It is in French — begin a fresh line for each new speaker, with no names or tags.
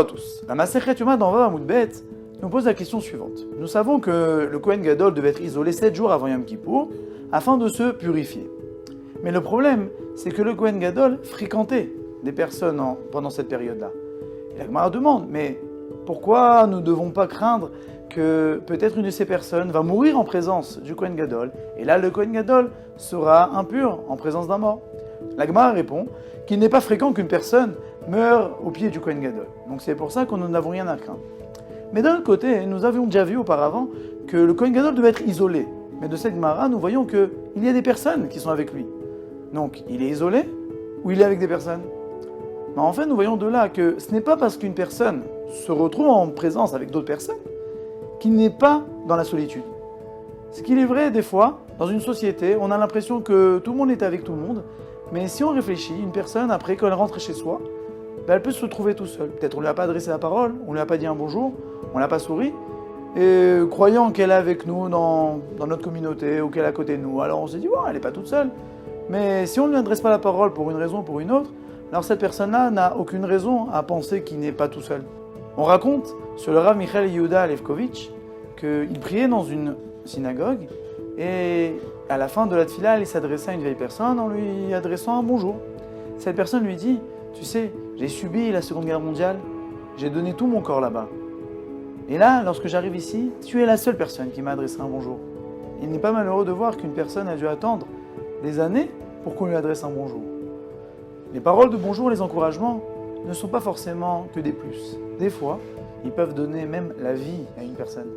à tous. La Masechet Yoma dans Vav Amud Bet nous pose la question suivante. Nous savons que le Kohen Gadol devait être isolé 7 jours avant Yom Kippour afin de se purifier. Mais le problème, c'est que le Kohen Gadol fréquentait des personnes pendant cette période-là. Et la Gemara demande, mais pourquoi nous ne devons pas craindre que peut-être une de ces personnes va mourir en présence du Kohen Gadol, et là le Kohen Gadol sera impur en présence d'un mort. La Gemara répond qu'il n'est pas fréquent qu'une personne meure au pied du Kohen Gadol. Donc c'est pour ça que nous n'avons rien à craindre. Mais d'un autre côté, nous avions déjà vu auparavant que le Kohen Gadol devait être isolé. Mais de cette Gemara, nous voyons qu'il y a des personnes qui sont avec lui. Donc il est isolé ou il est avec des personnes ? Mais en fait, nous voyons de là que ce n'est pas parce qu'une personne se retrouve en présence avec d'autres personnes qu'il n'est pas dans la solitude. Ce qu'il est vrai, des fois, dans une société, on a l'impression que tout le monde est avec tout le monde, mais si on réfléchit, une personne, après, quand elle rentre chez soi, elle peut se trouver tout seule. Peut-être on ne lui a pas adressé la parole, on ne lui a pas dit un bonjour, on ne l'a pas souri, et croyant qu'elle est avec nous dans notre communauté ou qu'elle est à côté de nous, alors on s'est dit, elle n'est pas toute seule. Mais si on ne lui adresse pas la parole pour une raison ou pour une autre, alors cette personne-là n'a aucune raison à penser qu'il n'est pas tout seul. On raconte sur le Rav Michael Yehuda Levkovitch qu'il priait dans une synagogue et à la fin de la tfila, il s'adressait à une vieille personne en lui adressant un bonjour. Cette personne lui dit, tu sais, j'ai subi la Seconde Guerre mondiale, j'ai donné tout mon corps là-bas. Et là, lorsque j'arrive ici, tu es la seule personne qui m'a adressé un bonjour. Il n'est pas malheureux de voir qu'une personne a dû attendre des années pour qu'on lui adresse un bonjour. Les paroles de bonjour, les encouragements, ne sont pas forcément que des plus. Des fois, ils peuvent donner même la vie à une personne.